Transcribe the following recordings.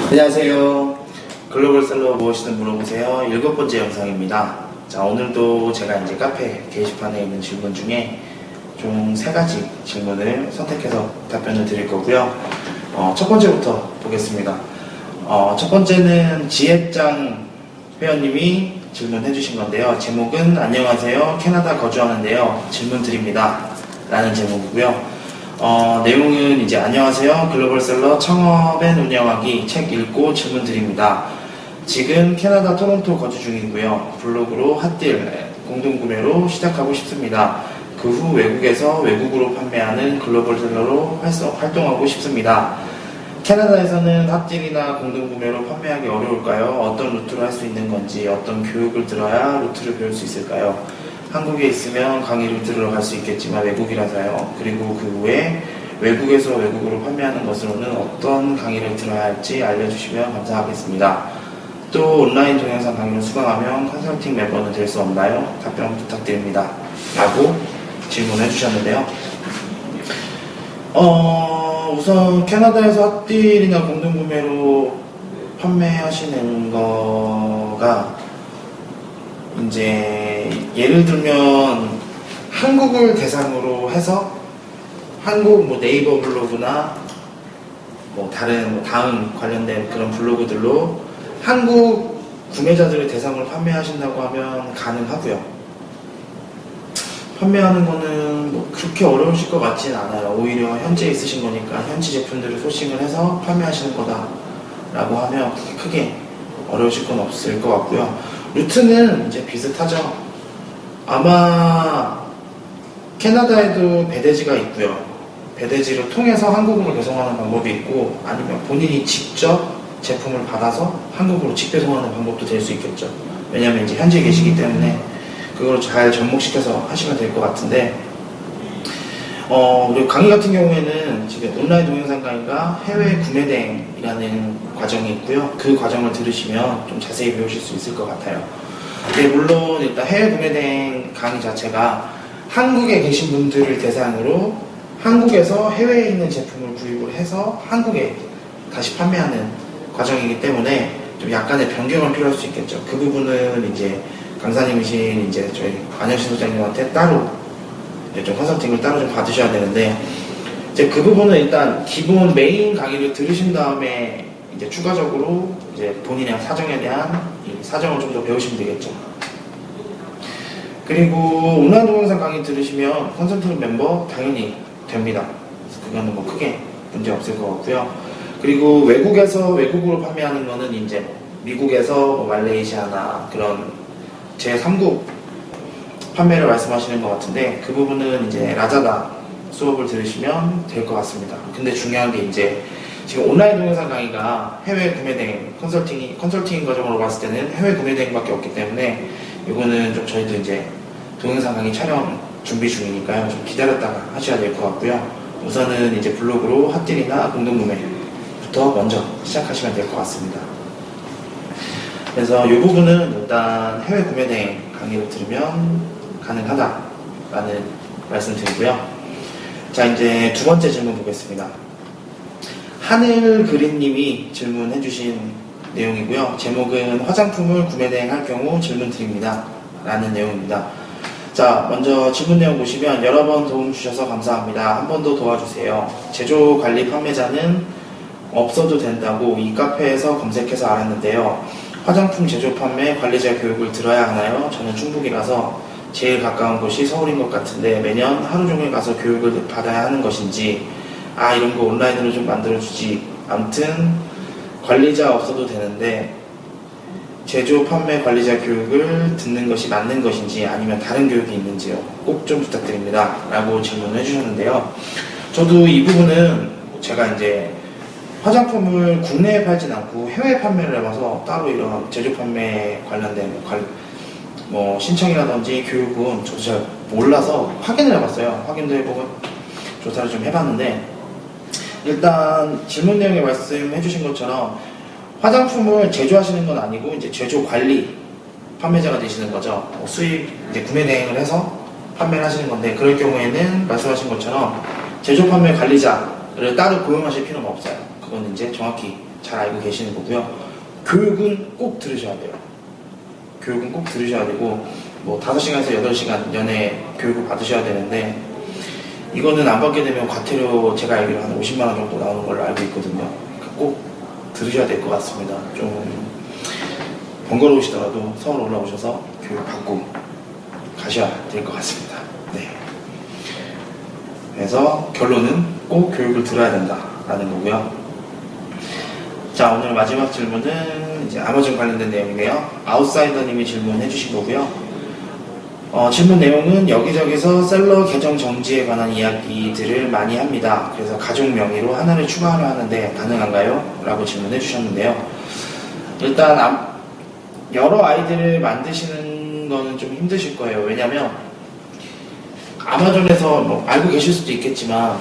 안녕하세요. 글로벌셀러 무엇이든 물어보세요. 7번째 영상입니다. 자, 오늘도 제가 이제 카페 게시판에 있는 질문 중에 총 3가지 질문을 선택해서 답변을 드릴 거고요. 첫 번째부터 보겠습니다. 첫 번째는 지혜짱 회원님이 질문해 주신 건데요. 제목은 안녕하세요. 캐나다 거주하는데요. 질문 드립니다. 라는 제목이고요. 내용은 이제 안녕하세요. 글로벌셀러 창업 앤 운영하기 책 읽고 질문 드립니다. 지금 캐나다 토론토 거주 중이고요. 블로그로 핫딜 공동구매로 시작하고 싶습니다. 그 후 외국에서 외국으로 판매하는 글로벌셀러로 활동하고 싶습니다. 캐나다에서는 핫딜이나 공동구매로 판매하기 어려울까요? 어떤 루트로 할 수 있는 건지, 어떤 교육을 들어야 루트를 배울 수 있을까요? 한국에 있으면 강의를 들으러 갈 수 있겠지만 외국이라서요. 그리고 그 후에 외국에서 외국으로 판매하는 것으로는 어떤 강의를 들어야 할지 알려주시면 감사하겠습니다. 또 온라인 동영상 강의를 수강하면 컨설팅 멤버는 될 수 없나요? 답변 부탁드립니다. 라고 질문해 주셨는데요. 우선 캐나다에서 핫딜이나 공동구매로 판매하시는 거가 이제 예를 들면 한국을 대상으로 해서 한국 네이버 블로그나 다른 다음 관련된 그런 블로그들로 한국 구매자들의 대상으로 판매하신다고 하면 가능하고요. 판매하는 거는 그렇게 어려우실 것 같진 않아요. 오히려 현지에 있으신 거니까 현지 제품들을 소싱을 해서 판매하시는 거다라고 하면 크게 어려우실 건 없을 것 같고요. 루트는 이제 비슷하죠. 아마 캐나다에도 배대지가 있고요. 배대지를 통해서 한국으로 배송하는 방법이 있고, 아니면 본인이 직접 제품을 받아서 한국으로 직배송하는 방법도 될 수 있겠죠. 왜냐하면 이제 현지에 계시기 때문에 그걸 잘 접목시켜서 하시면 될 것 같은데, 그리고 강의 같은 경우에는 지금 온라인 동영상 강의가 해외 구매대행이라는 과정이 있고요. 그 과정을 들으시면 좀 자세히 배우실 수 있을 것 같아요. 근데 물론 일단 해외 구매대행 강의 자체가 한국에 계신 분들을 대상으로 한국에서 해외에 있는 제품을 구입을 해서 한국에 다시 판매하는 과정이기 때문에 좀 약간의 변경은 필요할 수 있겠죠. 그 부분은 이제 강사님이신 이제 저희 안영신 소장님한테 따로 좀 컨설팅을 따로 좀 받으셔야 되는데, 이제 그 부분은 일단 기본 메인 강의를 들으신 다음에 이제 추가적으로 이제 본인의 사정에 대한 사정을 좀 더 배우시면 되겠죠. 그리고 온라인 동영상 강의 들으시면 컨설팅 멤버 당연히 됩니다. 그래서 그거는 크게 문제 없을 것 같고요. 그리고 외국에서 외국으로 판매하는 거는 이제 미국에서 말레이시아나 그런 제3국 판매를 말씀하시는 것 같은데, 그 부분은 이제 라자다 수업을 들으시면 될 것 같습니다. 근데 중요한 게 이제 지금 온라인 동영상 강의가 해외 구매대행 컨설팅 과정으로 봤을 때는 해외 구매대행밖에 없기 때문에 이거는 좀 저희도 이제 동영상 강의 촬영 준비 중이니까요. 좀 기다렸다가 하셔야 될 것 같고요. 우선은 이제 블로그로 핫딜이나 공동구매부터 먼저 시작하시면 될 것 같습니다. 그래서 이 부분은 일단 해외 구매대행 강의를 들으면 가능하다라는 말씀드리고요. 자, 이제 두 번째 질문 보겠습니다. 하늘그린님이 질문해주신 내용이고요. 제목은 화장품을 구매대행할 경우 질문 드립니다. 라는 내용입니다. 자, 먼저 질문 내용 보시면 여러 번 도움 주셔서 감사합니다. 한 번 더 도와주세요. 제조 관리 판매자는 없어도 된다고 이 카페에서 검색해서 알았는데요. 화장품 제조 판매 관리자 교육을 들어야 하나요? 저는 충북이라서 제일 가까운 곳이 서울인 것 같은데 매년 하루 종일 가서 교육을 받아야 하는 것인지, 이런 거 온라인으로 좀 만들어주지. 아무튼 관리자 없어도 되는데 제조 판매 관리자 교육을 듣는 것이 맞는 것인지 아니면 다른 교육이 있는지요. 꼭 좀 부탁드립니다. 라고 질문을 해주셨는데요. 저도 이 부분은 제가 이제 화장품을 국내에 팔진 않고 해외 판매를 해봐서 따로 이런 제조 판매 관련된 신청이라든지 교육은 저도 잘 몰라서 확인을 해봤어요. 확인도 해보고 조사를 좀 해봤는데, 일단 질문 내용에 말씀해 주신 것처럼 화장품을 제조하시는 건 아니고 이제 제조 관리 판매자가 되시는 거죠. 수입 이제 구매 대행을 해서 판매를 하시는 건데, 그럴 경우에는 말씀하신 것처럼 제조 판매 관리자를 따로 고용하실 필요는 없어요. 그건 이제 정확히 잘 알고 계시는 거고요. 교육은 꼭 들으셔야 돼요. 교육은 꼭 들으셔야 되고, 뭐 5시간에서 8시간 연애 교육을 받으셔야 되는데, 이거는 안 받게 되면 과태료 제가 알기로 한 50만 원 정도 나오는 걸로 알고 있거든요. 그러니까 꼭 들으셔야 될 것 같습니다. 좀 번거로우시더라도 서울 올라오셔서 교육 받고 가셔야 될 것 같습니다. 네. 그래서 결론은 꼭 교육을 들어야 된다라는 거고요. 자, 오늘 마지막 질문은 이제 아마존 관련된 내용이네요. 아웃사이더님이 질문해 주신 거고요. 질문 내용은 여기저기서 셀러 계정 정지에 관한 이야기들을 많이 합니다. 그래서 가족 명의로 하나를 추가하려 하는데 가능한가요? 라고 질문해 주셨는데요. 일단 여러 아이디를 만드시는 거는 좀 힘드실 거예요. 왜냐면 아마존에서 뭐 알고 계실 수도 있겠지만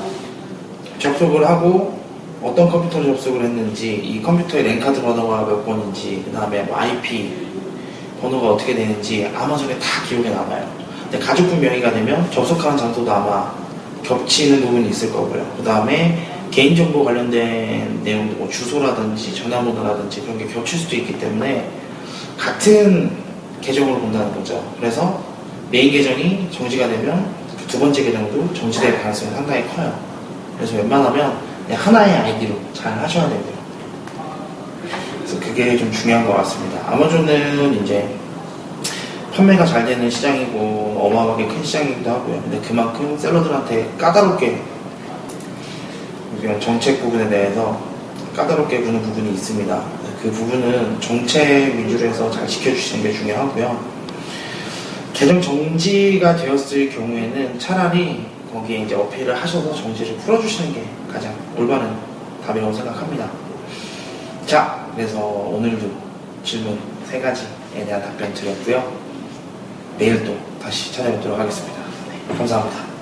접속을 하고 어떤 컴퓨터로 접속을 했는지, 이 컴퓨터의 랜카드 번호가 몇 번인지, 그 다음에 뭐 IP 번호가 어떻게 되는지 아마존에 다 기록에 남아요. 근데 가족분 명의가 되면 접속하는 장소도 아마 겹치는 부분이 있을 거고요. 그 다음에 개인정보 관련된 내용도 뭐 주소라든지 전화번호라든지 그런 게 겹칠 수도 있기 때문에 같은 계정으로 본다는 거죠. 그래서 메인 계정이 정지가 되면 그 두 번째 계정도 정지될 가능성이 상당히 커요. 그래서 웬만하면 그냥 하나의 아이디로 잘 하셔야 되고요. 그래서 그게 좀 중요한 것 같습니다. 아마존은 이제 판매가 잘 되는 시장이고 어마어마하게 큰 시장이기도 하고요. 근데 그만큼 셀러들한테 까다롭게 정책 부분에 대해서 까다롭게 구는 부분이 있습니다. 그 부분은 정책 위주로 해서 잘 지켜주시는 게 중요하고요. 계정 정지가 되었을 경우에는 차라리 거기에 이제 어필을 하셔서 정지를 풀어주시는 게 가장 올바른 답이라고 생각합니다. 자, 그래서 오늘도 질문 3가지에 대한 답변 드렸고요. 내일 또 다시 찾아뵙도록 하겠습니다. 네, 감사합니다.